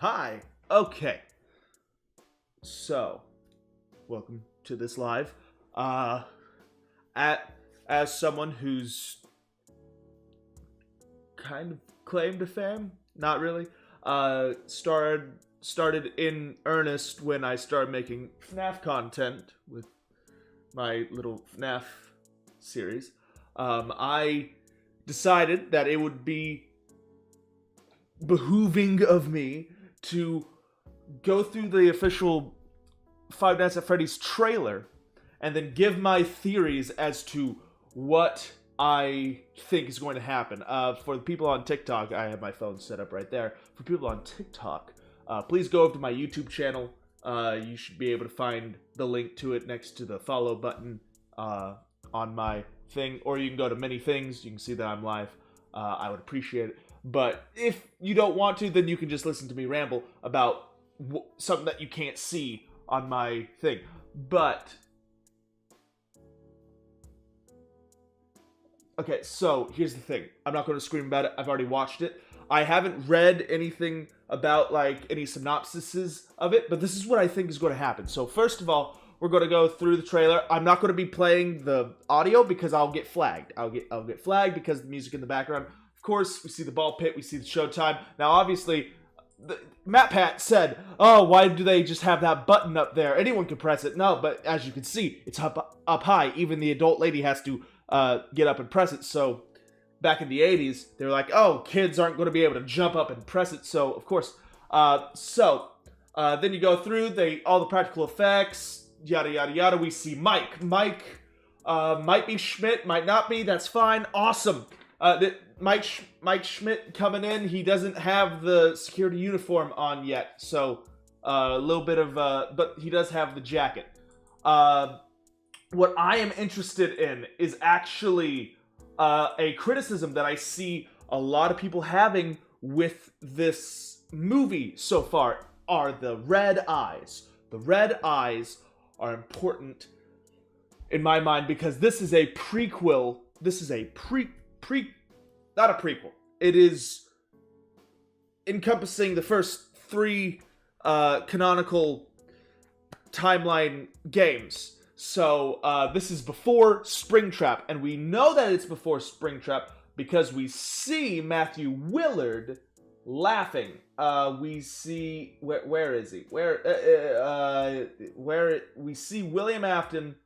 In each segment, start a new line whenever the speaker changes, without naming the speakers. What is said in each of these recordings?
Hi. Okay. So, welcome to this live. As someone who's kind of claim to fame, not really. Started in earnest when I started making FNAF content with my little FNAF series. I decided that it would be behooving of me to go through the official Five Nights at Freddy's trailer and then give my theories as to what I think is going to happen. For the people on TikTok, I have my phone set up right there. For people on TikTok, please go over to my YouTube channel. You should be able to find the link to it next to the follow button on my thing. Or you can go to many things. You can see that I'm live. I would appreciate it. But if you don't want to, then you can just listen to me ramble about something that you can't see on my thing. But okay, so here's the thing. I'm not going to scream about it. I've already watched it. I haven't read anything about, like, any synopsises of it, but this is what I think is going to happen. So first of all, we're going to go through the trailer. I'm not going to be playing the audio because I'll get flagged. I'll get flagged because of the music in the background. Of course, we see the ball pit. We see the showtime. Now, obviously, MatPat said, oh, why do they just have that button up there? Anyone can press it. No, but as you can see, it's up high. Even the adult lady has to get up and press it. So back in the 80s, they were like, oh, kids aren't going to be able to jump up and press it. So, of course. Then you go through all the practical effects, yada, yada, yada. We see Mike. Mike might be Schmidt, might not be. That's fine. Awesome. Mike Schmidt coming in. He doesn't have the security uniform on yet. So, a little bit of, but he does have the jacket. What I am interested in is actually a criticism that I see a lot of people having with this movie so far are the red eyes. The red eyes are important in my mind because this is a prequel. This is a not a prequel. It is encompassing the first 3 canonical timeline games. So, this is before Springtrap, and we know that it's before Springtrap because we see Matthew Willard laughing. We see, where is he? Where we see William Afton,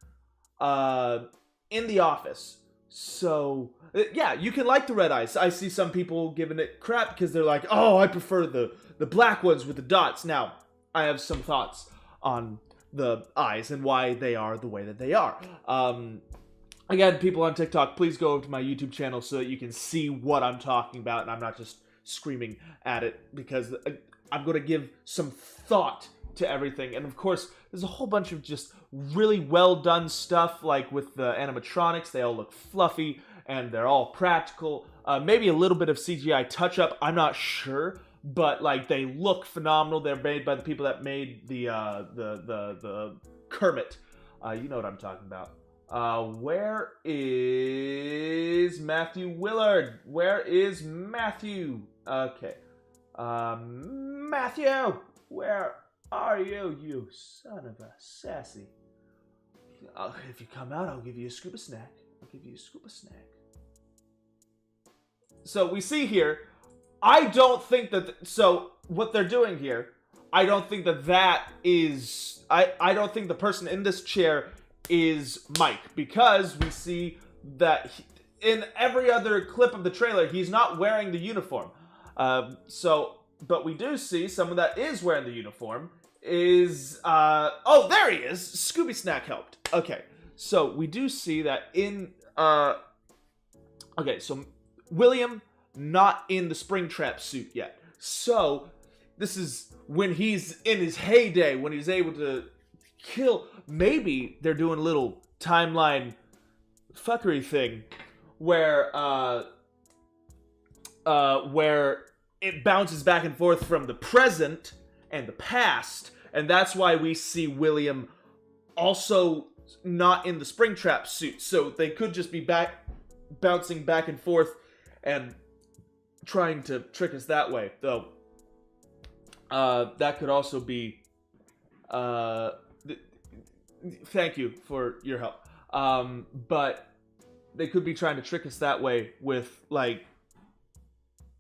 in the office. So, yeah, you can like the red eyes. I see some people giving it crap because they're like, oh, I prefer the black ones with the dots. Now, I have some thoughts on the eyes and why they are the way that they are. Again, people on TikTok, please go over to my YouTube channel so that you can see what I'm talking about and I'm not just screaming at it because I'm going to give some thought to everything. And of course, there's a whole bunch of just really well done stuff, like with the animatronics. They all look fluffy and they're all practical. Maybe a little bit of CGI touch up. I'm not sure. But, like, they look phenomenal. They're made by the people that made the Kermit. You know what I'm talking about. Where is Matthew Willard? Where is Matthew? Okay. Matthew! Where are you, you son of a sassy? If you come out, I'll give you a scuba snack. I'll give you a scuba snack. So, we see here... I don't think that... So, what they're doing here, I don't think that is... I don't think the person in this chair is Mike. Because we see that in every other clip of the trailer, he's not wearing the uniform. But we do see someone that is wearing the uniform is... oh, there he is! Scooby Snack helped. Okay, so we do see that in... okay, so William... not in the Springtrap suit yet. So, this is when he's in his heyday, when he's able to kill. Maybe they're doing a little timeline fuckery thing where it bounces back and forth from the present and the past, and that's why we see William also not in the Springtrap suit. So they could just be bouncing back and forth and trying to trick us that way, though. That could also be. Thank you for your help. But they could be trying to trick us that way with, like,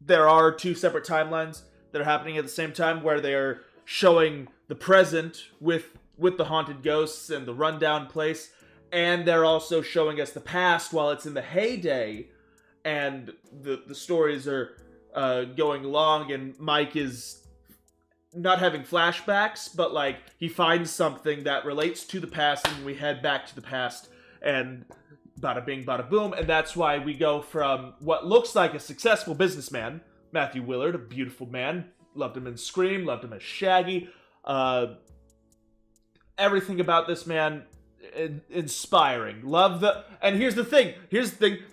there are two separate timelines that are happening at the same time where they are showing the present with the haunted ghosts and the rundown place, and they're also showing us the past while it's in the heyday, and the stories are going along, and Mike is not having flashbacks, but like he finds something that relates to the past, and we head back to the past, and bada bing, bada boom, and that's why we go from what looks like a successful businessman, Matthew Willard, a beautiful man, loved him in Scream, loved him as Shaggy, everything about this man, inspiring. Love the, and here's the thing,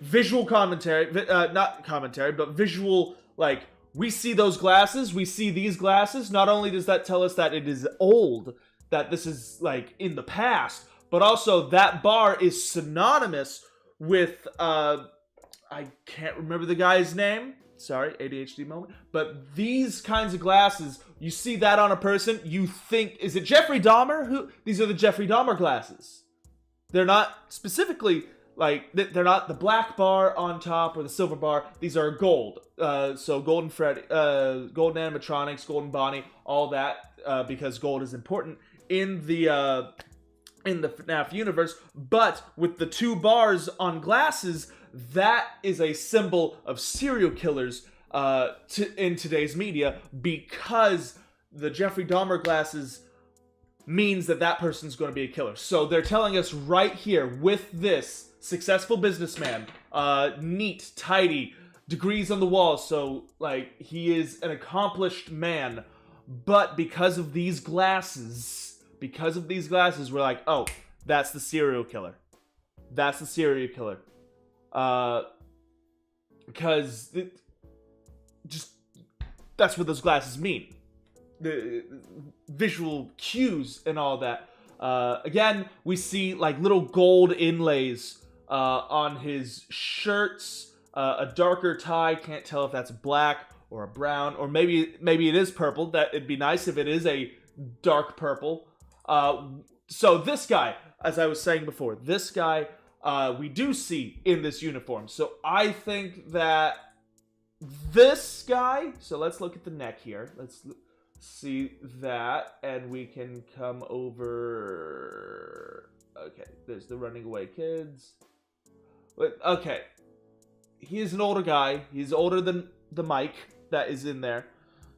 visual commentary, not commentary, but visual, like, we see those glasses, we see these glasses, not only does that tell us that it is old, that this is, like, in the past, but also that bar is synonymous with, I can't remember the guy's name, sorry, ADHD moment, but these kinds of glasses, you see that on a person, you think, is it Jeffrey Dahmer? These are the Jeffrey Dahmer glasses. They're not specifically, like, they're not the black bar on top or the silver bar, these are gold. So Golden Freddy, Golden animatronics, Golden Bonnie, all that, because gold is important in the FNAF universe, but with the two bars on glasses, that is a symbol of serial killers in today's media, because the Jeffrey Dahmer glasses means that person's going to be a killer. So they're telling us right here with this successful businessman, neat, tidy, degrees on the wall, so like he is an accomplished man, but because of these glasses, we're like, oh, that's the serial killer. That's the serial killer. Because that's what those glasses mean. The visual cues and all that. Again, we see like little gold inlays on his shirts, a darker tie. Can't tell if that's black or a brown, or maybe it is purple. That it'd be nice if it is a dark purple. So this guy, as I was saying before, this guy we do see in this uniform. So I think that this guy, so let's look at the neck here. Let's see that, and we can come over. Okay, there's the running away kids. Okay, he is an older guy. He's older than the Mike that is in there.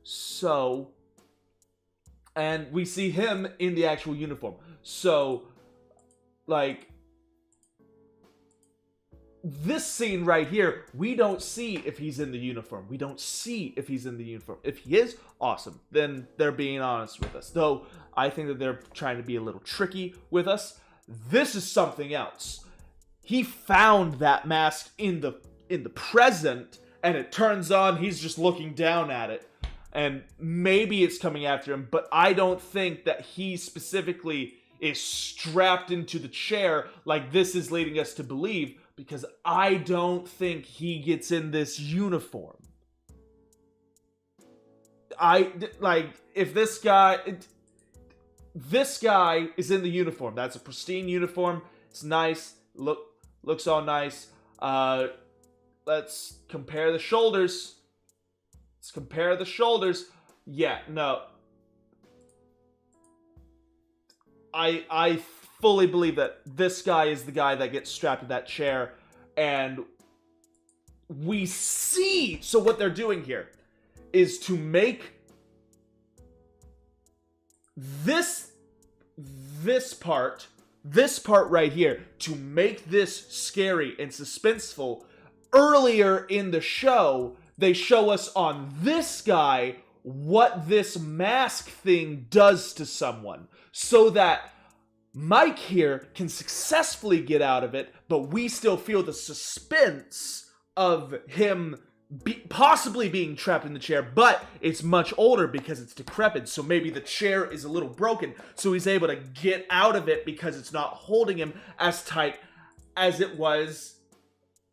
So, and we see him in the actual uniform. So, like, this scene right here, we don't see if he's in the uniform. We don't see if he's in the uniform. If he is, awesome. Then they're being honest with us. Though, I think that they're trying to be a little tricky with us. This is something else. He found that mask in the present, and it turns on, he's just looking down at it. And maybe it's coming after him, but I don't think that he specifically is strapped into the chair like this is leading us to believe, because I don't think he gets in this uniform. If this guy is in the uniform, that's a pristine uniform, it's nice, looks all nice. Let's compare the shoulders. Yeah, no. I fully believe that this guy is the guy that gets strapped to that chair, and we see, so what they're doing here is to make this part right here, to make this scary and suspenseful. Earlier in the show, they show us on this guy what this mask thing does to someone, so that Mike here can successfully get out of it, but we still feel the suspense of him possibly being trapped in the chair, but it's much older because it's decrepit, so maybe the chair is a little broken, so he's able to get out of it because it's not holding him as tight as it was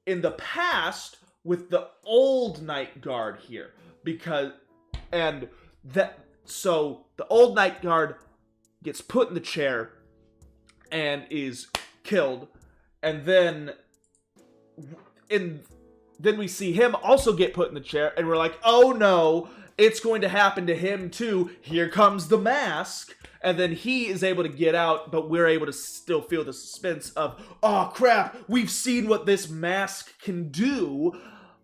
in the past with the old night guard here. And So the old night guard gets put in the chair and is killed, and then we see him also get put in the chair, and we're like, oh no, it's going to happen to him too. Here comes the mask. And then he is able to get out, but we're able to still feel the suspense of, oh crap, we've seen what this mask can do.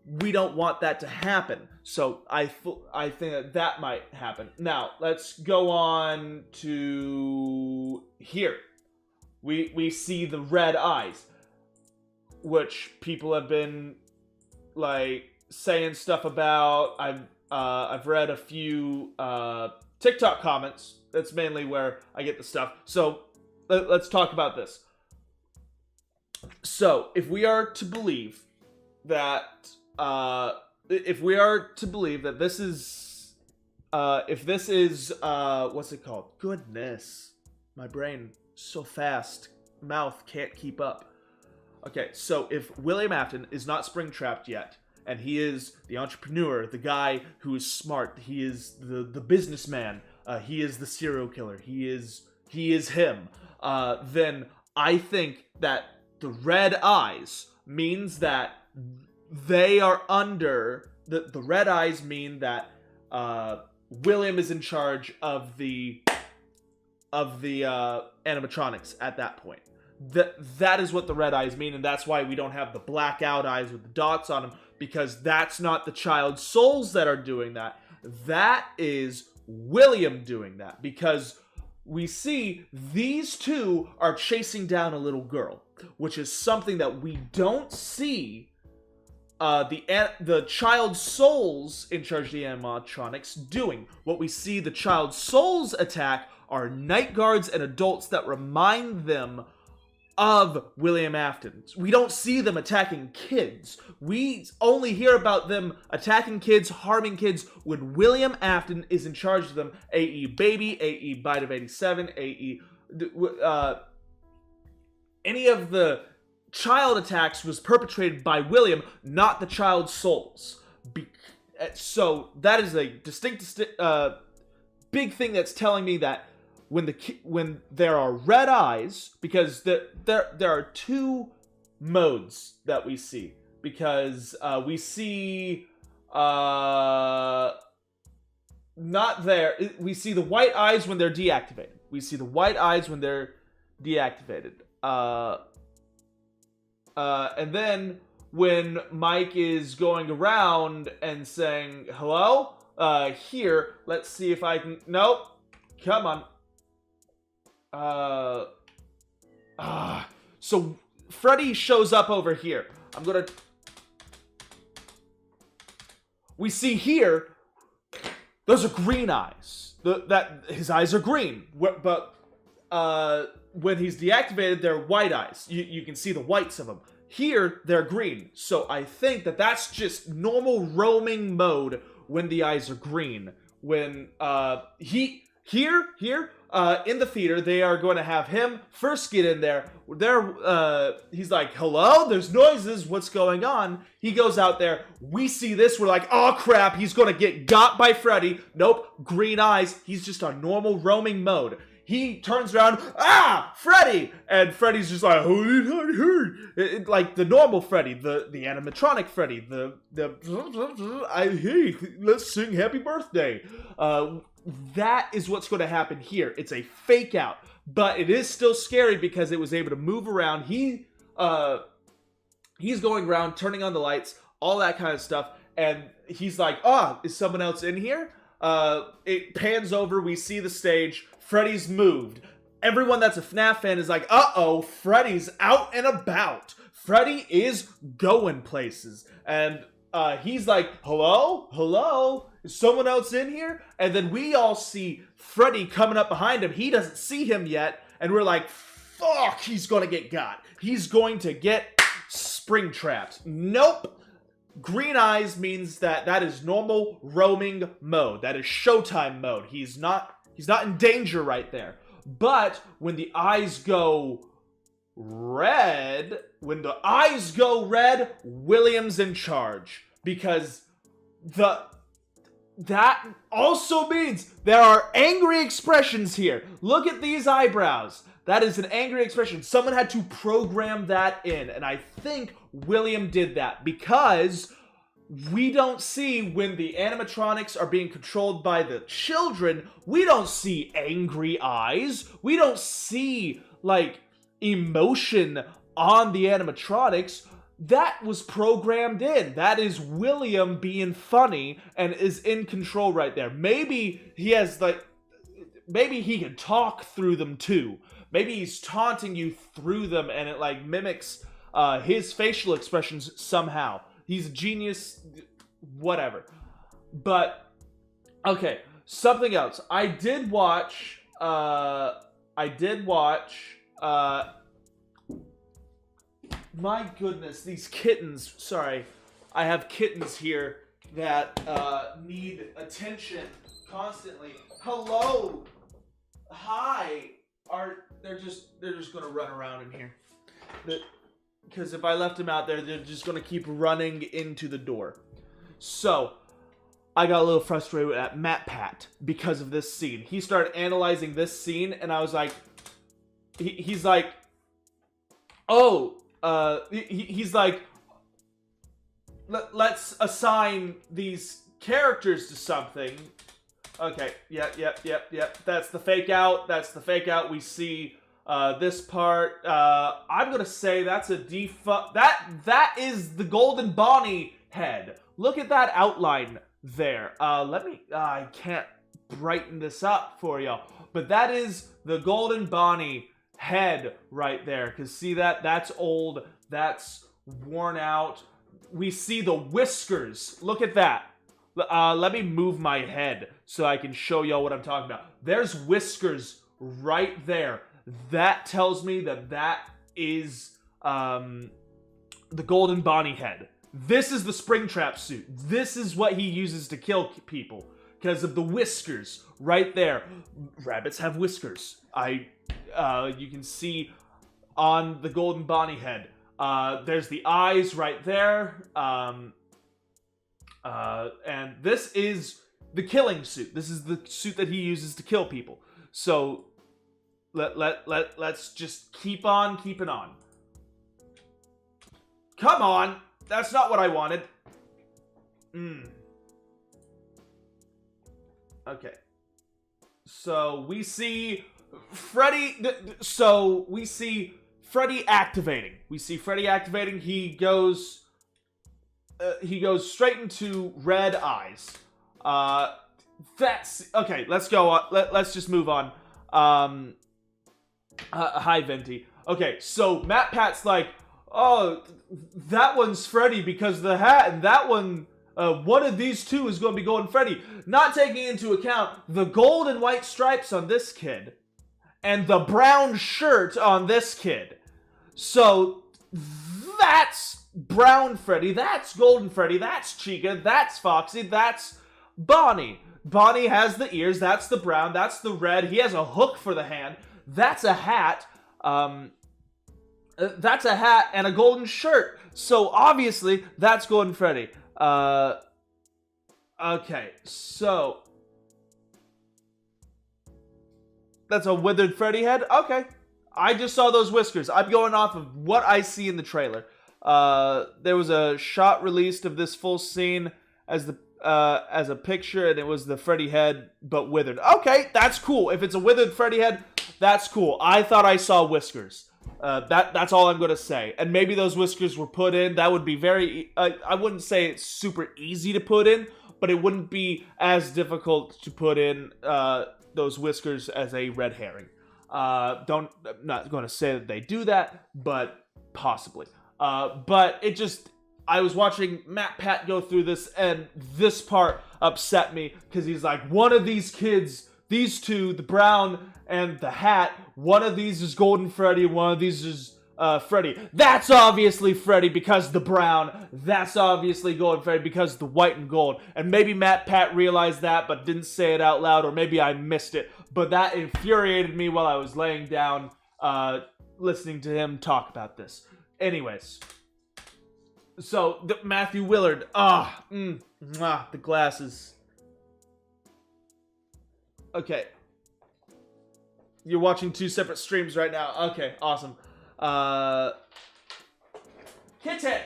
We don't want that to happen. So I think that might happen. Now, let's go on to here. We see the red eyes, which people have been like saying stuff about. I've read a few TikTok comments. That's mainly where I get the stuff. So let's talk about this. So if we are to believe that this is what's it called? Goodness, my brain so fast, mouth can't keep up. Okay, so if William Afton is not spring-trapped yet, and he is the entrepreneur, the guy who is smart, he is the businessman, he is the serial killer, he is him, then I think that the red eyes means that they are under, the red eyes mean that William is in charge of the animatronics at that point. That is what the red eyes mean, and that's why we don't have the blackout eyes with the dots on them, because that's not the child souls that are doing that. That is William doing that, because we see these two are chasing down a little girl, which is something that we don't see the child souls in charge of the animatronics doing. What we see the child souls attack are night guards and adults that remind them of William Afton. We don't see them attacking kids. We only hear about them attacking kids, harming kids, when William Afton is in charge of them. A.E. Baby, A.E. Bite of 87, A.E. Any of the child attacks was perpetrated by William, not the child souls. So that is a distinct big thing that's telling me that when there are red eyes, because there are two modes that we see, because we see we see the white eyes when they're deactivated. We see the white eyes when they're deactivated. And then when Mike is going around and saying hello, here, let's see if I can. Nope, come on. So Freddy shows up over here. We see here, those are green eyes. That his eyes are green, but when he's deactivated, they're white eyes. You can see the whites of them. Here, they're green. So I think that that's just normal roaming mode when the eyes are green. When in the theater, they are going to have him first get in there. He's like, hello? There's noises. What's going on? He goes out there. We see this. We're like, oh, crap. He's going to get got by Freddy. Nope. Green eyes. He's just on normal roaming mode. He turns around. Ah! Freddy! And Freddy's just like, like the normal Freddy. The animatronic Freddy. Hey, let's sing happy birthday. That is what's going to happen here. It's a fake out, but it is still scary because it was able to move around. He's going around, turning on the lights, all that kind of stuff, and he's like, is someone else in here? It pans over, we see the stage, Freddy's moved. Everyone that's a FNAF fan is like, uh-oh, Freddy's out and about. Freddy is going places, and he's like, hello? Hello? Is someone else in here? And then we all see Freddy coming up behind him. He doesn't see him yet. And we're like, fuck, he's going to get got. He's going to get spring trapped. Nope. Green eyes means that is normal roaming mode. That is showtime mode. He's not in danger right there. But when the eyes go red, William's in charge. Because that also means there are angry expressions here. Look at these eyebrows. That is an angry expression. Someone had to program that in, and I think William did that because we don't see, when the animatronics are being controlled by the children, we don't see angry eyes. We don't see, like, emotion on the animatronics. That was programmed in. That is William being funny and is in control right there. Maybe he has, like, maybe he can talk through them too. Maybe he's taunting you through them and it, like, mimics his facial expressions somehow. He's a genius, whatever. But, okay, something else. I did watch, my goodness, these kittens. Sorry, I have kittens here that need attention constantly. Hello, hi. They're just gonna run around in here. Because if I left them out there, they're just gonna keep running into the door. So I got a little frustrated at MatPat because of this scene. He started analyzing this scene, and I was like, he's like, oh. He's like, let's assign these characters to something. Okay, yep. That's the fake out. We see this part. I'm gonna say that's a default. That is the Golden Bonnie head. Look at that outline there. I can't brighten this up for y'all, but that is the Golden Bonnie head right there. Because see that's old, that's worn out. We see the whiskers. Look at that. Let me move my head so I can show y'all what I'm talking about. There's whiskers right there. That tells me that is the Golden Bonnie head. This is the Springtrap suit. This is what he uses to kill people because of the whiskers right there. Rabbits have whiskers. You can see on the Golden Bonnie head. There's the eyes right there. And this is the killing suit. This is the suit that he uses to kill people. So let's just keep on keeping on. Come on. That's not what I wanted. Okay. So we see Freddy activating. He goes straight into red eyes. That's okay. Let's go on. Let's just move on. Hi, Venti. Okay, so MatPat's like, oh, that one's Freddy because of the hat, and that one, one of these two is going to be Golden Freddy. Not taking into account the gold and white stripes on this kid, and the brown shirt on this kid. So, that's Brown Freddy, that's Golden Freddy, that's Chica, that's Foxy, that's Bonnie. Bonnie has the ears, that's the brown, that's the red, he has a hook for the hand, that's a hat, and a golden shirt. So, obviously, that's Golden Freddy. Okay, so that's a withered Freddy head? Okay. I just saw those whiskers. I'm going off of what I see in the trailer. There was a shot released of this full scene as a picture, and it was the Freddy head, but withered. Okay, that's cool. If it's a withered Freddy head, that's cool. I thought I saw whiskers. That's all I'm going to say. And maybe those whiskers were put in. That would be very... I wouldn't say it's super easy to put in, but it wouldn't be as difficult to put in those whiskers as a red herring. I'm not going to say that they do that, but possibly. But it just... I was watching MatPat go through this, and this part upset me, because he's like, one of these kids, these two, the brown and the hat, one of these is Golden Freddy, one of these is Freddy. That's obviously Freddy because the brown, that's obviously Golden Freddy because the white and gold. And maybe MatPat realized that, but didn't say it out loud, or maybe I missed it. But that infuriated me while I was laying down, listening to him talk about this. Anyways. So, Matthew Willard. The glasses. Okay. You're watching 2 separate streams right now. Okay, awesome. Kitten!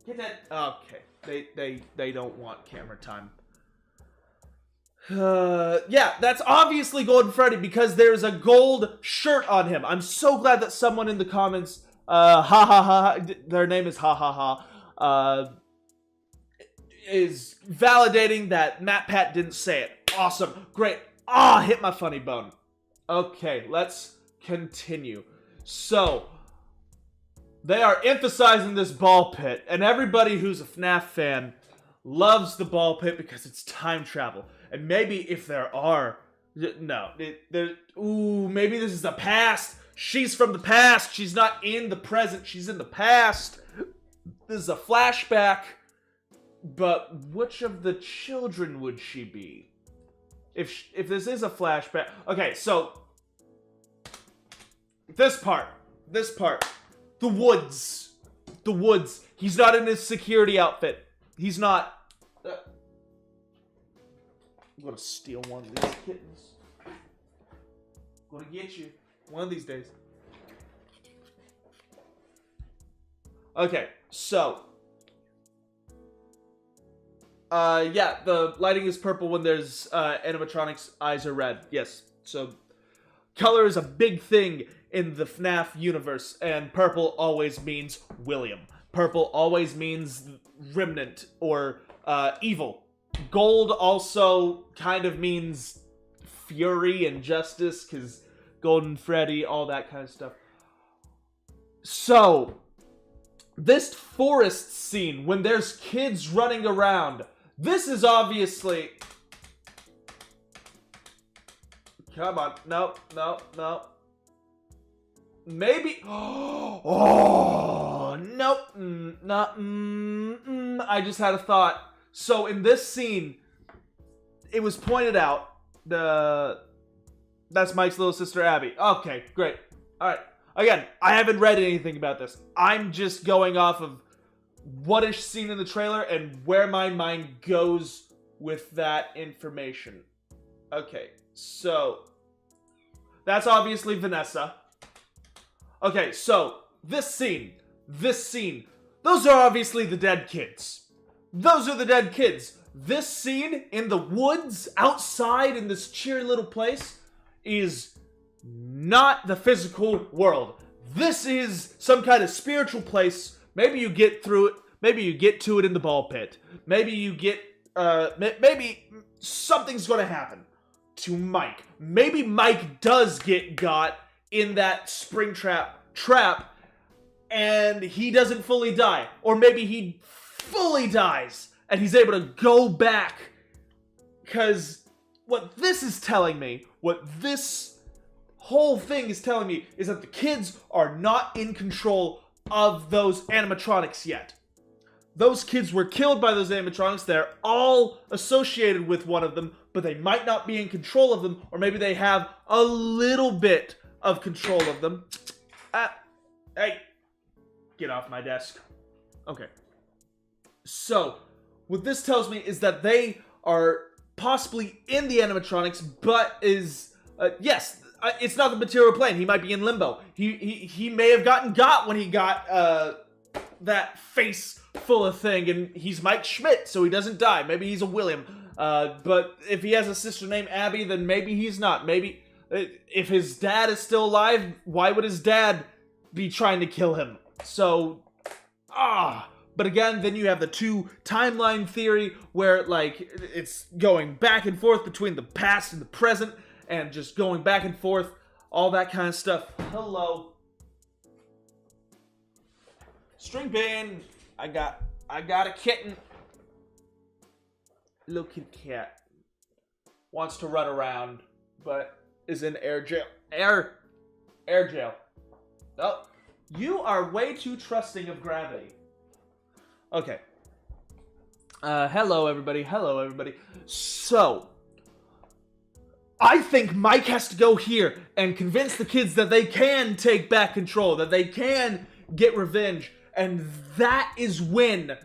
Kitten! Okay. They don't want camera time. Yeah, that's obviously Golden Freddy because there's a gold shirt on him. I'm so glad that someone in the comments, their name is is validating that MatPat didn't say it. Awesome. Great. Hit my funny bone. Okay, let's continue. So, they are emphasizing this ball pit, and everybody who's a FNAF fan loves the ball pit because it's time travel. And maybe if there are... No. Maybe this is the past. She's from the past. She's not in the present. She's in the past. This is a flashback. But which of the children would she be? If this is a flashback... Okay, so... This part. The woods. He's not in his security outfit. He's not... I'm gonna steal one of these kittens. I'm gonna get you. One of these days. Okay, so... yeah, the lighting is purple when there's, animatronics' eyes are red. Yes, so... Color is a big thing in the FNAF universe, and purple always means William. Purple always means remnant, or, evil. Gold also kind of means fury and justice, because Golden Freddy, all that kind of stuff. So, this forest scene, when there's kids running around, this is obviously... Come on. Nope. Maybe... Oh, nope. I just had a thought. So, in this scene, it was pointed out, that's Mike's little sister, Abby. Okay, great. Alright. Again, I haven't read anything about this. I'm just going off of what is seen in the trailer and where my mind goes with that information. Okay, so... That's obviously Vanessa. Okay, so, this scene. Those are obviously the dead kids. Those are the dead kids. This scene in the woods, outside in this cheery little place, is not the physical world. This is some kind of spiritual place. Maybe you get through it. Maybe you get to it in the ball pit. Maybe you get, maybe something's gonna happen to Mike. Maybe Mike does get got in that spring trap, and he doesn't fully die. Or maybe he fully dies, and he's able to go back. Because what this is telling me, what this whole thing is telling me, is that the kids are not in control of those animatronics yet. Those kids were killed by those animatronics. They're all associated with one of them, but they might not be in control of them, or maybe they have a little bit of control of them. Hey, get off my desk. Okay. So, what this tells me is that they are possibly in the animatronics, but is, yes, it's not the material plane. He might be in limbo. He may have gotten got when he got, that face full of thing, and he's Mike Schmidt, so he doesn't die. Maybe he's a William. But if he has a sister named Abby, then maybe he's not. Maybe, if his dad is still alive, why would his dad be trying to kill him? So, But again, then you have the 2 timeline theory, where, like, it's going back and forth between the past and the present, and just going back and forth, all that kind of stuff. Hello. String bean. I got a kitten. Little kitty cat. Wants to run around, but is in air jail. Air jail. Oh, you are way too trusting of gravity. Okay. Hello everybody. So, I think Mike has to go here and convince the kids that they can take back control, that they can get revenge. And that is when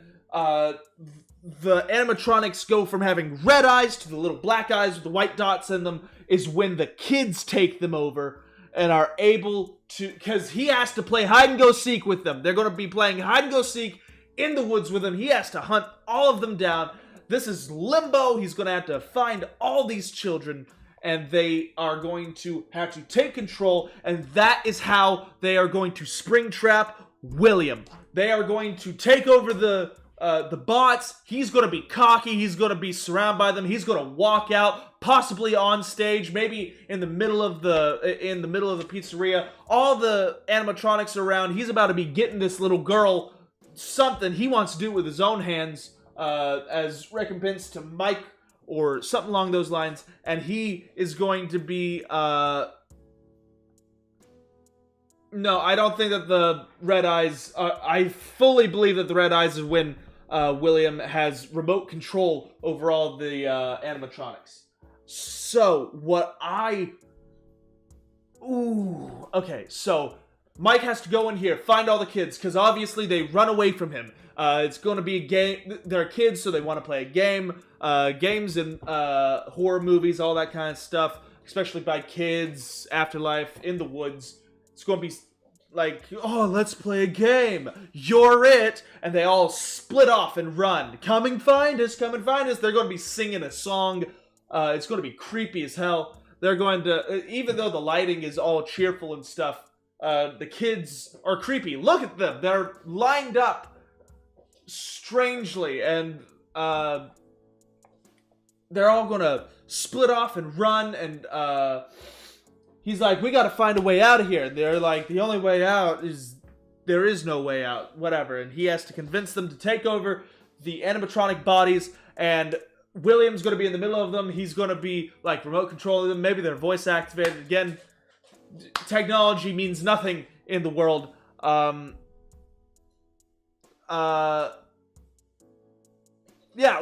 the animatronics go from having red eyes to the little black eyes with the white dots in them is when the kids take them over and are able to, because he has to play hide and go seek with them. They're going to be playing hide and go seek in the woods with him. He has to hunt all of them down. This is limbo. He's going to have to find all these children, and they are going to have to take control, and that is how they are going to springtrap William. They are going to take over the bots. He's going to be cocky. He's going to be surrounded by them. He's going to walk out, possibly on stage, maybe in the middle of the pizzeria. All the animatronics are around. He's about to be getting this little girl something. He wants to do it with his own hands as recompense to Mike or something along those lines. And he is going to be... No, I don't think that the red eyes... I fully believe that the red eyes is when William has remote control over all the animatronics. So, what I... Ooh, okay, so Mike has to go in here, find all the kids, because obviously they run away from him. It's going to be a game. They're kids, so they want to play a game. Games and horror movies, all that kind of stuff, especially by kids, afterlife, in the woods. It's going to be like, oh, let's play a game. You're it. And they all split off and run. Come and find us, come and find us. They're going to be singing a song. It's going to be creepy as hell. They're going to, even though the lighting is all cheerful and stuff, the kids are creepy. Look at them. They're lined up strangely. And they're all going to split off and run. And he's like, we got to find a way out of here. And they're like, the only way out is, there is no way out. Whatever. And he has to convince them to take over the animatronic bodies. And William's going to be in the middle of them. He's going to be, like, remote controlling them. Maybe they're voice activated. Again, technology means nothing in the world. Yeah,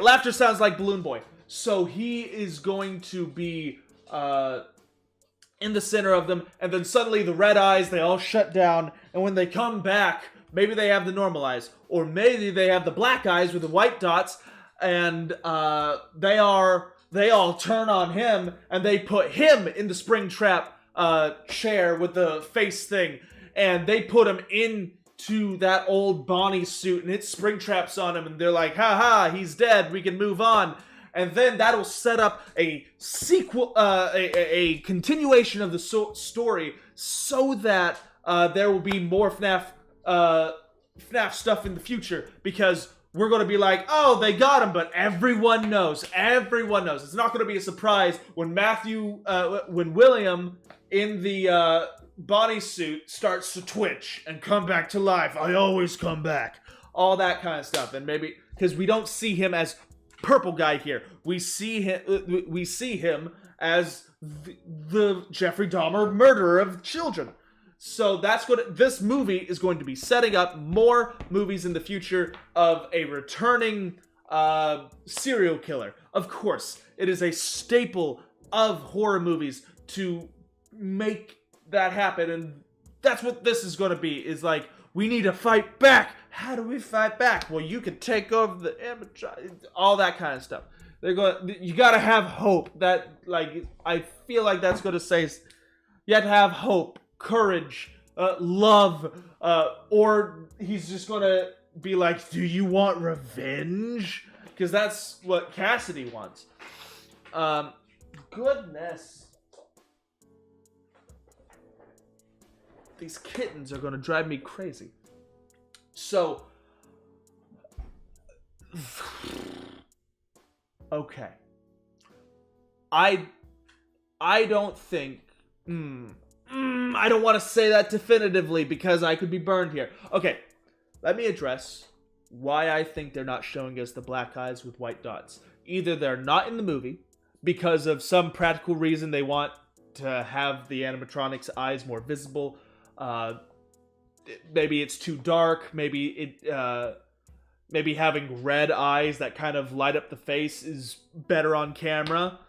laughter sounds like Balloon Boy. So he is going to be in the center of them. And then suddenly the red eyes, they all shut down. And when they come back, maybe they have the normal eyes. Or maybe they have the black eyes with the white dots. And they all turn on him, and they put him in the Springtrap chair with the face thing, and they put him into that old Bonnie suit, and it Springtraps on him, and they're like, ha ha, he's dead, we can move on. And then that'll set up a sequel, a continuation of the story, so that there will be more FNAF stuff in the future, because we're going to be like, oh, they got him, but everyone knows. Everyone knows. It's not going to be a surprise when when William in the Bonnie suit starts to twitch and come back to life. I always come back. All that kind of stuff. And maybe, because we don't see him as Purple Guy here. We see him as the Jeffrey Dahmer murderer of children. So that's what this movie is going to be setting up more movies in the future of a returning serial killer. Of course, it is a staple of horror movies to make that happen, and that's what this is going to be. Is like, we need to fight back. How do we fight back? Well, you can take over the amateur, all that kind of stuff. You got to have hope. That, like, I feel like that's going to say, you have to have hope. Courage, love, or he's just gonna be like, do you want revenge? Because that's what Cassidy wants. Goodness. These kittens are gonna drive me crazy. So, okay. I don't think, I don't want to say that definitively because I could be burned here. Okay, let me address why I think they're not showing us the black eyes with white dots. Either they're not in the movie because of some practical reason they want to have the animatronics' eyes more visible. Maybe it's too dark. Maybe having red eyes that kind of light up the face is better on camera.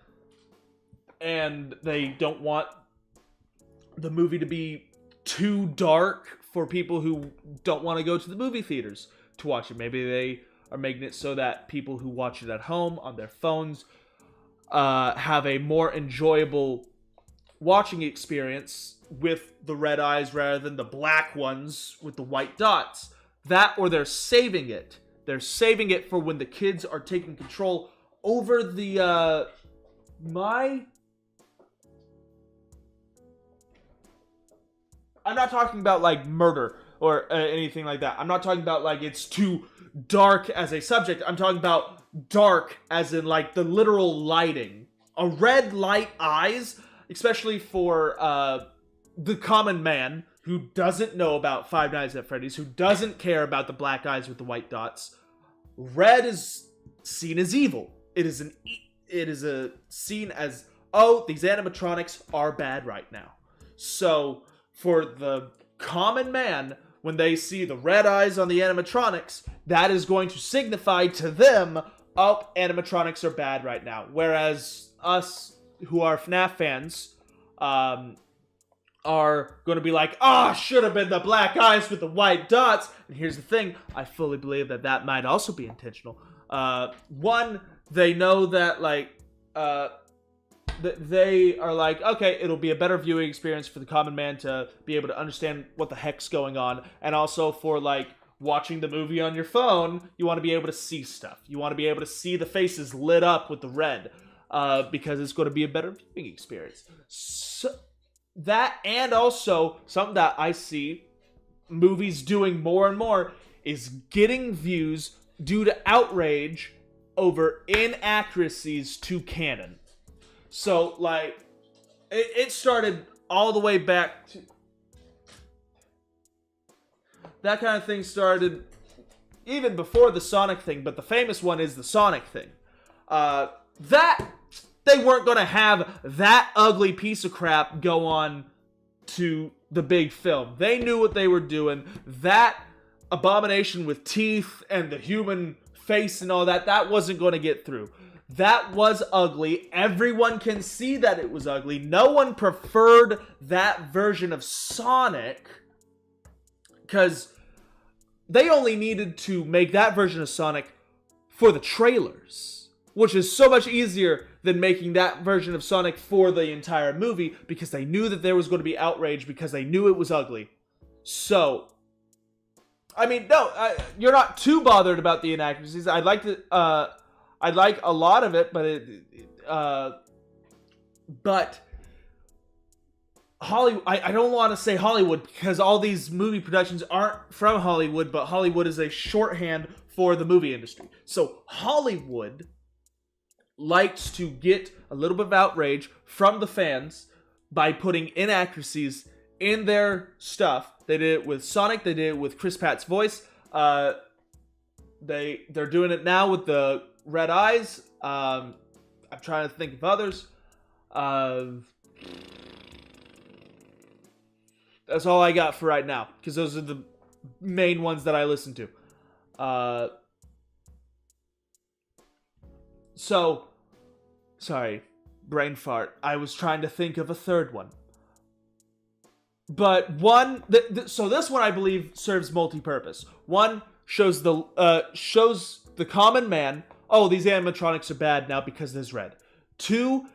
And they don't want the movie to be too dark for people who don't want to go to the movie theaters to watch it. Maybe they are making it so that people who watch it at home on their phones have a more enjoyable watching experience with the red eyes rather than the black ones with the white dots. That, or they're saving it. They're saving it for when the kids are taking control over the, I'm not talking about, like, murder or anything like that. I'm not talking about, like, it's too dark as a subject. I'm talking about dark as in, like, the literal lighting. A red light eyes, especially for the common man who doesn't know about Five Nights at Freddy's, who doesn't care about the black eyes with the white dots. Red is seen as evil. It is seen as, oh, these animatronics are bad right now. So for the common man, when they see the red eyes on the animatronics, that is going to signify to them, oh, animatronics are bad right now. Whereas us, who are FNAF fans, are going to be like, should have been the black eyes with the white dots. And here's the thing, I fully believe that might also be intentional. One, they know that, like, they are like, okay, it'll be a better viewing experience for the common man to be able to understand what the heck's going on. And also for, like, watching the movie on your phone, you want to be able to see stuff. You want to be able to see the faces lit up with the red, because it's going to be a better viewing experience. So, that, and also something that I see movies doing more and more is getting views due to outrage over inaccuracies to canon. So, like, it started all the way back to... That kind of thing started even before the Sonic thing, but the famous one is the Sonic thing. They weren't going to have that ugly piece of crap go on to the big film. They knew what they were doing. That abomination with teeth and the human face and all that, that wasn't going to get through. That was ugly. Everyone can see that it was ugly. No one preferred that version of Sonic because they only needed to make that version of Sonic for the trailers, which is so much easier than making that version of Sonic for the entire movie, because they knew that there was going to be outrage because they knew it was ugly. So, I mean, no, you're not too bothered about the inaccuracies. I'd like a lot of it, but Hollywood, I don't want to say Hollywood because all these movie productions aren't from Hollywood, but Hollywood is a shorthand for the movie industry. So Hollywood likes to get a little bit of outrage from the fans by putting inaccuracies in their stuff. They did it with Sonic. They did it with Chris Pratt's voice. They're doing it now with the red eyes. I'm trying to think of others. That's all I got for right now, because those are the main ones that I listen to. So, sorry, brain fart. I was trying to think of a third one. But one, so this one I believe serves multi-purpose. One, shows the common man, oh, these animatronics are bad now because there's red. Two,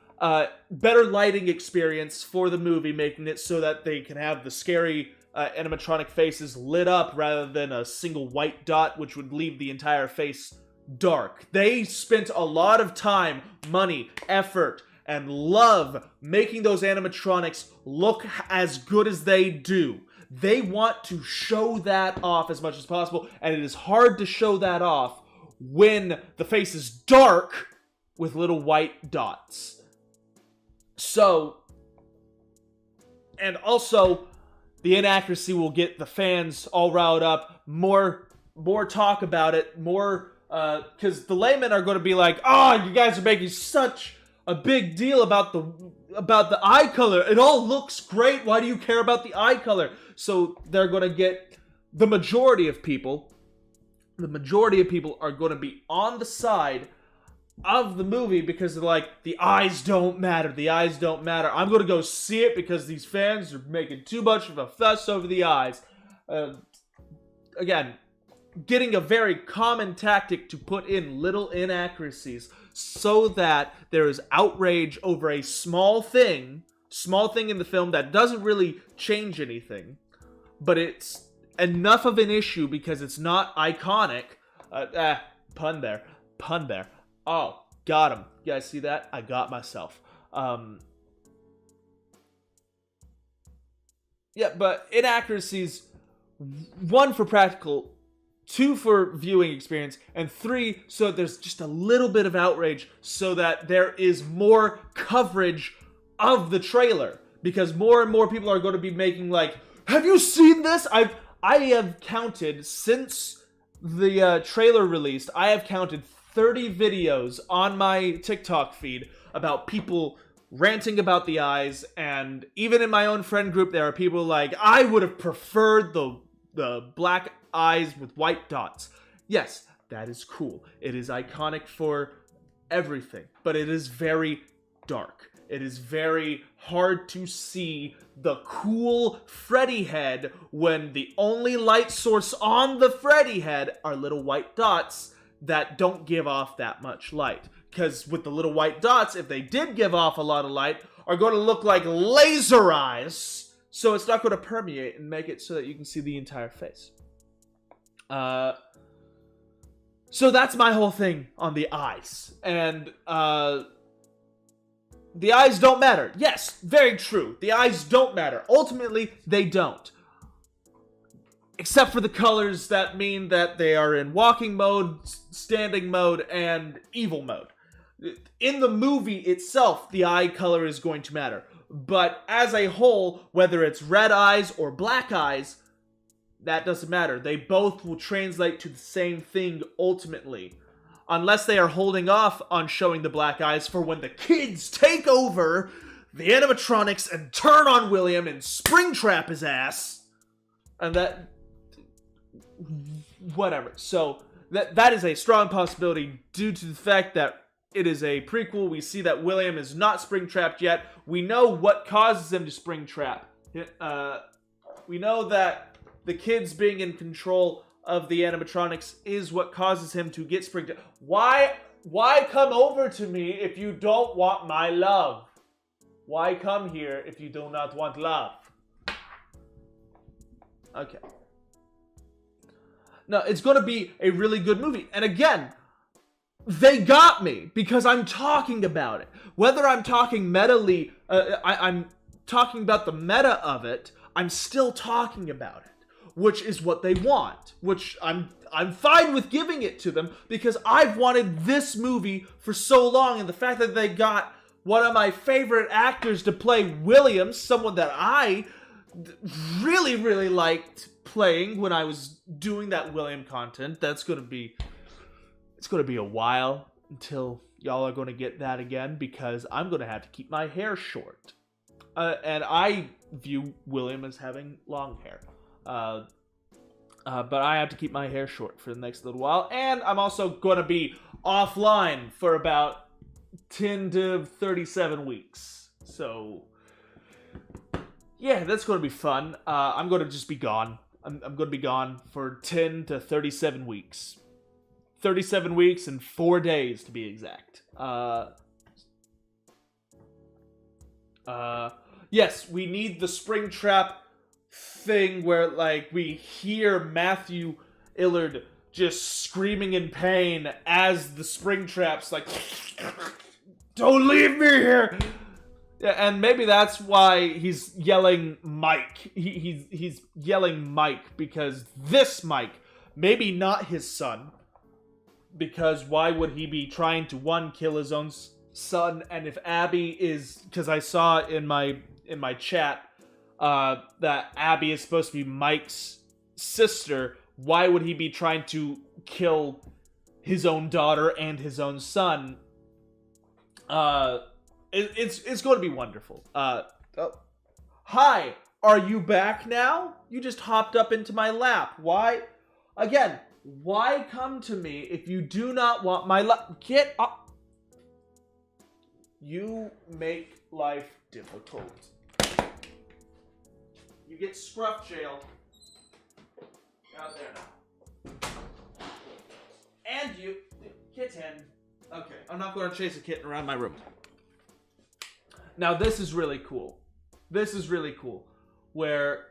better lighting experience for the movie, making it so that they can have the scary animatronic faces lit up rather than a single white dot, which would leave the entire face dark. They spent a lot of time, money, effort, and love making those animatronics look as good as they do. They want to show that off as much as possible, and it is hard to show that off when the face is dark with little white dots. So, and also, the inaccuracy will get the fans all riled up, more talk about it, more, because the laymen are going to be like, oh, you guys are making such a big deal about the eye color. It all looks great. Why do you care about the eye color? So they're going to get the majority of people are going to be on the side of the movie because they're like, the eyes don't matter. The eyes don't matter. I'm going to go see it because these fans are making too much of a fuss over the eyes. Again, getting a very common tactic to put in little inaccuracies so that there is outrage over a small thing in the film that doesn't really change anything, but it's enough of an issue because it's not iconic. Pun there. Oh, got him. You guys see that? I got myself. Yeah, but inaccuracies, 1 for practical, 2 for viewing experience, and 3 so that there's just a little bit of outrage so that there is more coverage of the trailer. Because more and more people are going to be making like, have you seen this? I have counted since the trailer released, I have counted 30 videos on my TikTok feed about people ranting about the eyes, and even in my own friend group there are people like, I would have preferred the black eyes with white dots. Yes, that is cool. It is iconic for everything, but it is very dark. It is very hard to see the cool Freddy head when the only light source on the Freddy head are little white dots that don't give off that much light. Because with the little white dots, if they did give off a lot of light, are going to look like laser eyes. So it's not going to permeate and make it so that you can see the entire face. So that's my whole thing on the eyes. And, the eyes don't matter. Yes, very true. The eyes don't matter. Ultimately, they don't. Except for the colors that mean that they are in walking mode, standing mode, and evil mode. In the movie itself, the eye color is going to matter. But as a whole, whether it's red eyes or black eyes, that doesn't matter. They both will translate to the same thing ultimately. Unless they are holding off on showing the black eyes for when the kids take over the animatronics and turn on William and springtrap his ass. And that... whatever. So, that is a strong possibility due to the fact that it is a prequel. We see that William is not springtrapped yet. We know what causes him to springtrap. We know that the kids being in control of the animatronics is what causes him to get springtrapped. Why come over to me if you don't want my love? Why come here if you do not want love? Okay. No, it's going to be a really good movie. And again, they got me because I'm talking about it. Whether I'm talking metally, I'm talking about the meta of it, I'm still talking about it, which is what they want, which I'm fine with giving it to them because I've wanted this movie for so long, and the fact that they got one of my favorite actors to play William, someone that I really, really liked playing when I was doing that William content, it's going to be a while until y'all are going to get that again because I'm going to have to keep my hair short. And I view William as having long hair. But I have to keep my hair short for the next little while. And I'm also going to be offline for about 10 to 37 weeks. So, yeah, that's going to be fun. I'm going to just be gone. I'm going to be gone for 10 to 37 weeks. 37 weeks and 4 days, to be exact. Yes, we need the Springtrap thing where, like, we hear Matthew Illard just screaming in pain as the Springtrap's like, don't leave me here! Yeah, and maybe that's why he's yelling Mike. He's yelling Mike because this Mike, maybe not his son, because why would he be trying to, one, kill his own son, and if Abby is, because I saw in my chat that Abby is supposed to be Mike's sister, why would he be trying to kill his own daughter and his own son? It's going to be wonderful. Hi, are you back now? You just hopped up into my lap. Why? Again, why come to me if you do not want my lap? Get up. You make life difficult. You get scruff jail. Out there now. And you. Kitten. Okay, I'm not going to chase a kitten around my room. Now, this is really cool. This is really cool. Where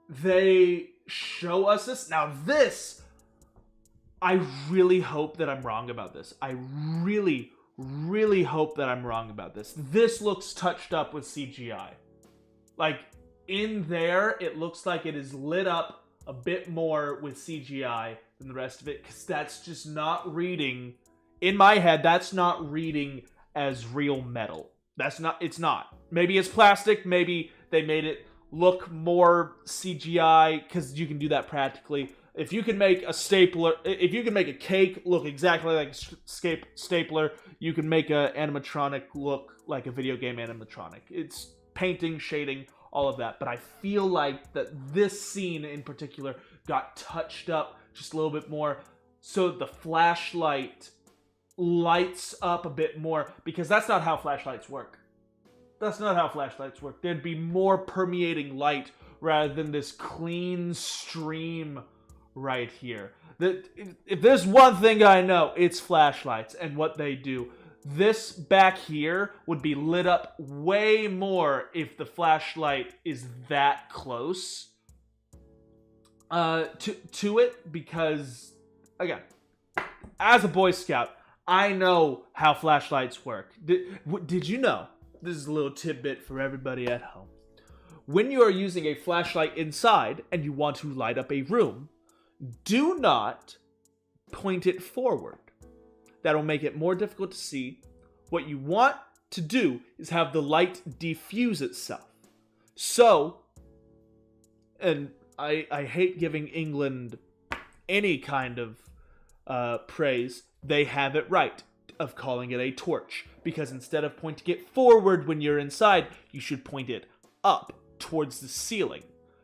they show us this. Now, this, I really hope that I'm wrong about this. I really, really hope that I'm wrong about this. This looks touched up with CGI. Like, in there, it looks like it is lit up a bit more with CGI than the rest of it, because that's just not reading, in my head, that's not reading as real metal. That's not, it's not. Maybe it's plastic, maybe they made it look more CGI, because you can do that practically. If you can make a stapler, if you can make a cake look exactly like a stapler, you can make an animatronic look like a video game animatronic. It's painting, shading, all of that. But I feel like that this scene in particular got touched up just a little bit more, so the flashlight lights up a bit more, because that's not how flashlights work. That's not how flashlights work. There'd be more permeating light rather than this clean stream right here. If there's one thing I know, it's flashlights and what they do. This back here would be lit up way more if the flashlight is that close to it, because, again, as a Boy Scout, I know how flashlights work. Did you know? This is a little tidbit for everybody at home. When you are using a flashlight inside and you want to light up a room, do not point it forward. That'll make it more difficult to see. What you want to do is have the light diffuse itself. So, and I hate giving England any kind of praise. They have it right of calling it a torch, because instead of pointing it forward when you're inside, you should point it up towards the ceiling,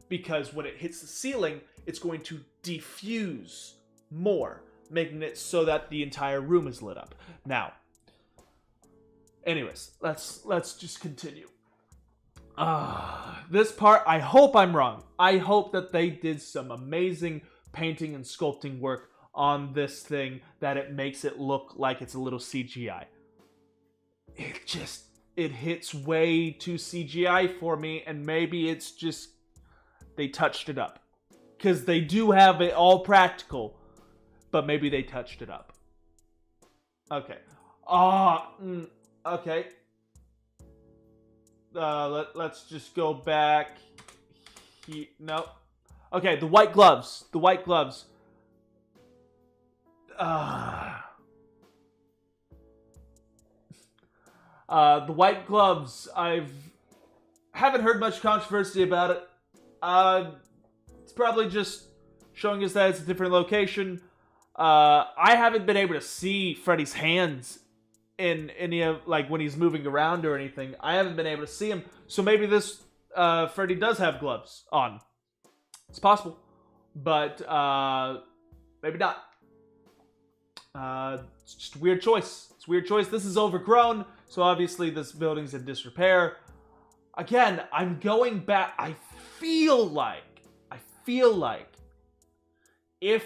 because when it hits the ceiling, it's going to diffuse more, making it so that the entire room is lit up. Now, anyways, let's just continue. This part, I hope I'm wrong. I hope that they did some amazing painting and sculpting work on this thing, that it makes it look like it's a little CGI. It hits way too CGI for me, and maybe it's just they touched it up. Because they do have it all practical, but maybe they touched it up. Okay. Okay. Let's just go back. No. Okay, the white gloves. The white gloves. The white gloves. Haven't heard much controversy about it. It's probably just showing us that it's a different location. I haven't been able to see Freddy's hands in any of, like, when he's moving around or anything. I haven't been able to see him. So maybe this Freddy does have gloves on. It's possible. But maybe not. It's just a weird choice. It's a weird choice. This is overgrown, so obviously this building's in disrepair. Again, I'm going back. I feel like if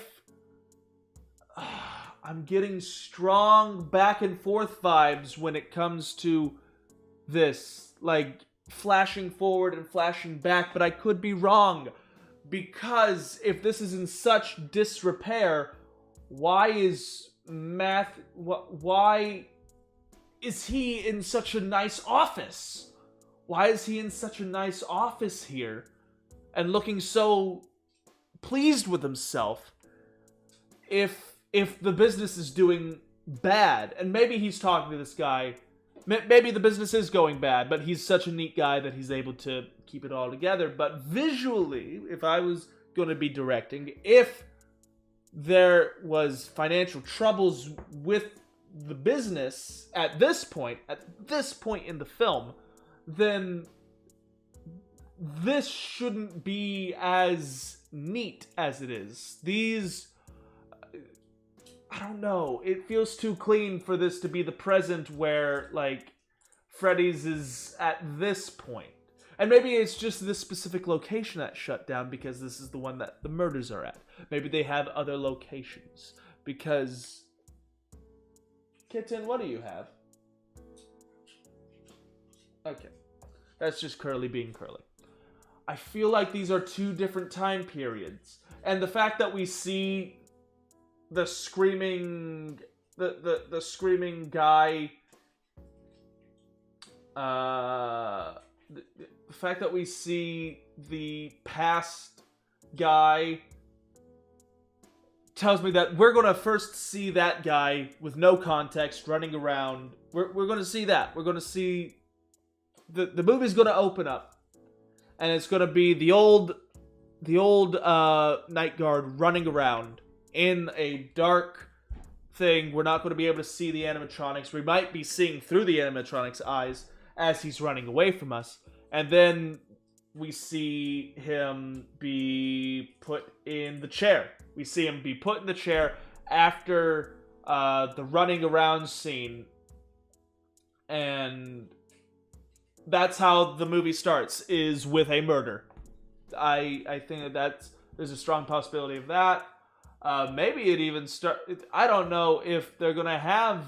I'm getting strong back and forth vibes when it comes to this, like flashing forward and flashing back, but I could be wrong, because if this is in such disrepair, why is he in such a nice office? Why is he in such a nice office here and looking so pleased with himself if the business is doing bad? And maybe he's talking to this guy. Maybe the business is going bad, but he's such a neat guy that he's able to keep it all together. But visually, if I was going to be directing, if there was financial troubles with the business at this point in the film, then this shouldn't be as neat as it is. These, I don't know, it feels too clean for this to be the present where, like, Freddy's is at this point. And maybe it's just this specific location that's shut down because this is the one that the murders are at. Maybe they have other locations. because... Kitten, what do you have? Okay. That's just Curly being Curly. I feel like these are two different time periods. And the fact that we see the screaming... The screaming guy... the fact that we see the past guy tells me that we're going to first see that guy with no context running around. We're going to see that. We're going to see... The movie's going to open up. And it's going to be the old night guard running around in a dark thing. We're not going to be able to see the animatronics. We might be seeing through the animatronics' eyes as he's running away from us. And then we see him be put in the chair. We see him be put in the chair after the running around scene. And that's how the movie starts, is with a murder. I think there's a strong possibility of that. Maybe it even I don't know if they're gonna have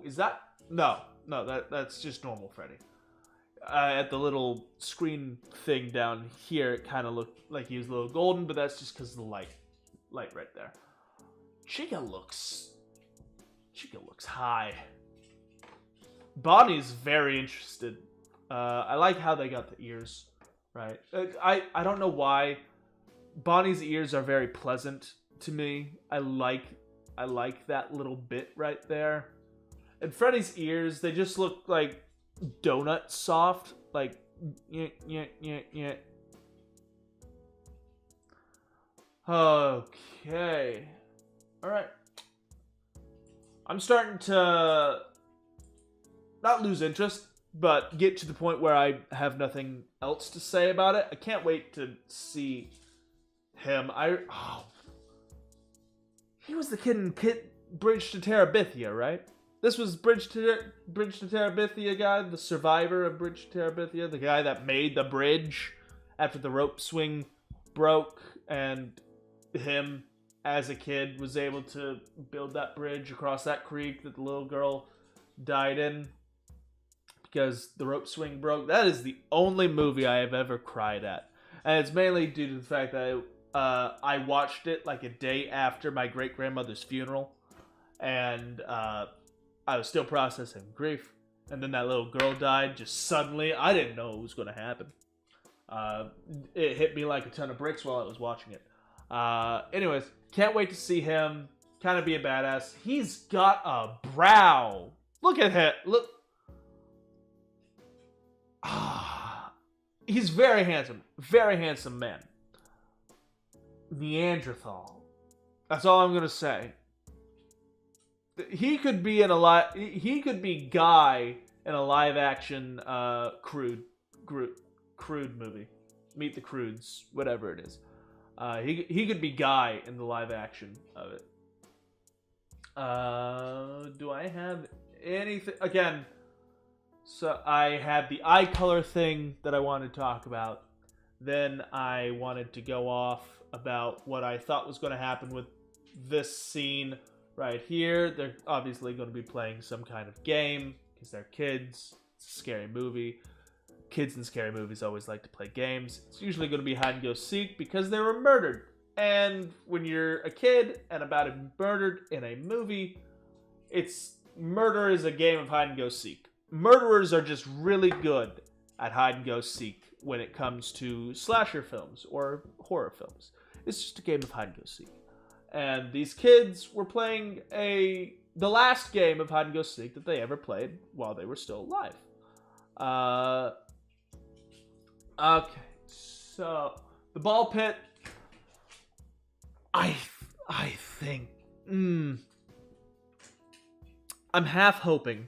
is that? No, that's just normal Freddy. At the little screen thing down here, it kind of looked like he was a little golden, but that's just because of the light right there. Chica looks high. Bonnie's very interested. I like how they got the ears, right? I don't know why. Bonnie's ears are very pleasant to me. I like that little bit right there. And Freddy's ears, they just look like donut soft. Like, yeah. Okay. Alright. I'm starting to not lose interest, but get to the point where I have nothing else to say about it. I can't wait to see him. He was the kid in Bridge to Terabithia, right? This was Bridge to Terabithia guy, the survivor of Bridge to Terabithia, the guy that made the bridge after the rope swing broke, and him, as a kid, was able to build that bridge across that creek that the little girl died in because the rope swing broke. That is the only movie I have ever cried at. And it's mainly due to the fact that I watched it like a day after my great-grandmother's funeral. And I was still processing grief. And then that little girl died just suddenly. I didn't know it was going to happen. It hit me like a ton of bricks while I was watching it. Anyways, can't wait to see him kind of be a badass. He's got a brow. Look at him. Look. He's very handsome. Very handsome man. Neanderthal. That's all I'm gonna say. He could be He could be Guy in a live-action crude movie. Meet the Crudes, whatever it is. He could be Guy in the live action of it. Do I have anything? Again, so I had the eye color thing that I wanted to talk about. Then I wanted to go off about what I thought was going to happen with this scene right here. They're obviously going to be playing some kind of game because they're kids. It's a scary movie. Kids in scary movies always like to play games. It's usually going to be hide and go seek because they were murdered. And when you're a kid and about to be murdered in a movie, murder is a game of hide and go seek. Murderers are just really good at hide and go seek when it comes to slasher films or horror films. It's just a game of hide and go seek. And these kids were playing the last game of hide and go seek that they ever played while they were still alive. Okay, so the ball pit. I think I'm half hoping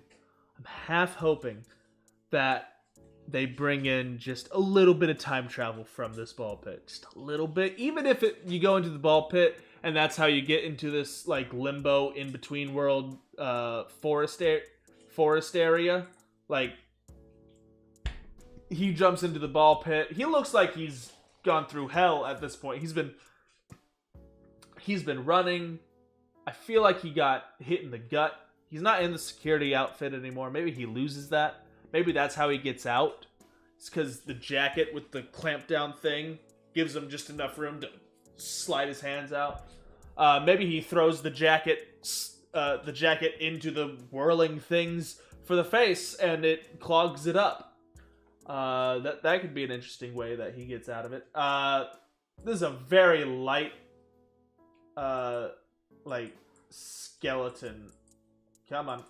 that they bring in just a little bit of time travel from this ball pit, just a little bit. Even if you go into the ball pit and that's how you get into this like limbo in between world forest area, like. He jumps into the ball pit. He looks like he's gone through hell at this point. He's been running. I feel like he got hit in the gut. He's not in the security outfit anymore. Maybe he loses that. Maybe that's how he gets out. It's because the jacket with the clamp down thing gives him just enough room to slide his hands out. Maybe he throws the jacket into the whirling things for the face, and it clogs it up. That could be an interesting way that he gets out of it. This is a very light, like, skeleton. Come on.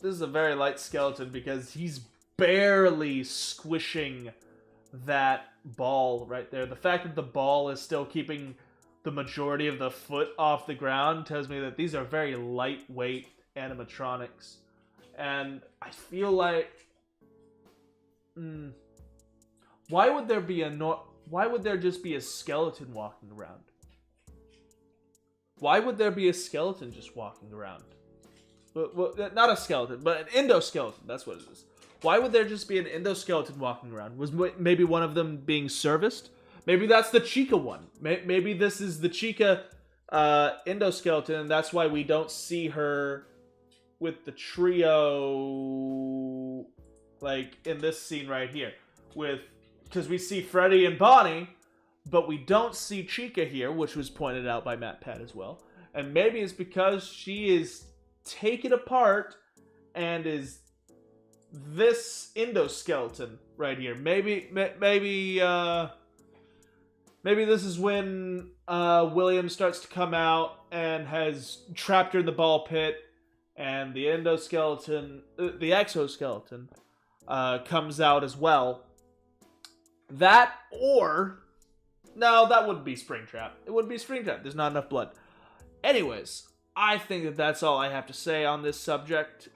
This is a very light skeleton because he's barely squishing that ball right there. The fact that the ball is still keeping the majority of the foot off the ground tells me that these are very lightweight animatronics. And I feel like... Why would there just be a skeleton walking around? Why would there be a skeleton just walking around? Well, not a skeleton, but an endoskeleton. That's what it is. Why would there just be an endoskeleton walking around? Was maybe one of them being serviced? Maybe that's the Chica one. Maybe this is the Chica endoskeleton, and that's why we don't see her with the trio, like in this scene right here. Because we see Freddy and Bonnie, but we don't see Chica here, which was pointed out by Matt Pat as well. And maybe it's because she is taken apart and is this endoskeleton right here. Maybe this is when William starts to come out and has trapped her in the ball pit, and the endoskeleton, the exoskeleton, comes out as well. That, or... No, that wouldn't be Springtrap. It wouldn't be Springtrap. There's not enough blood. Anyways, I think that that's all I have to say on this subject.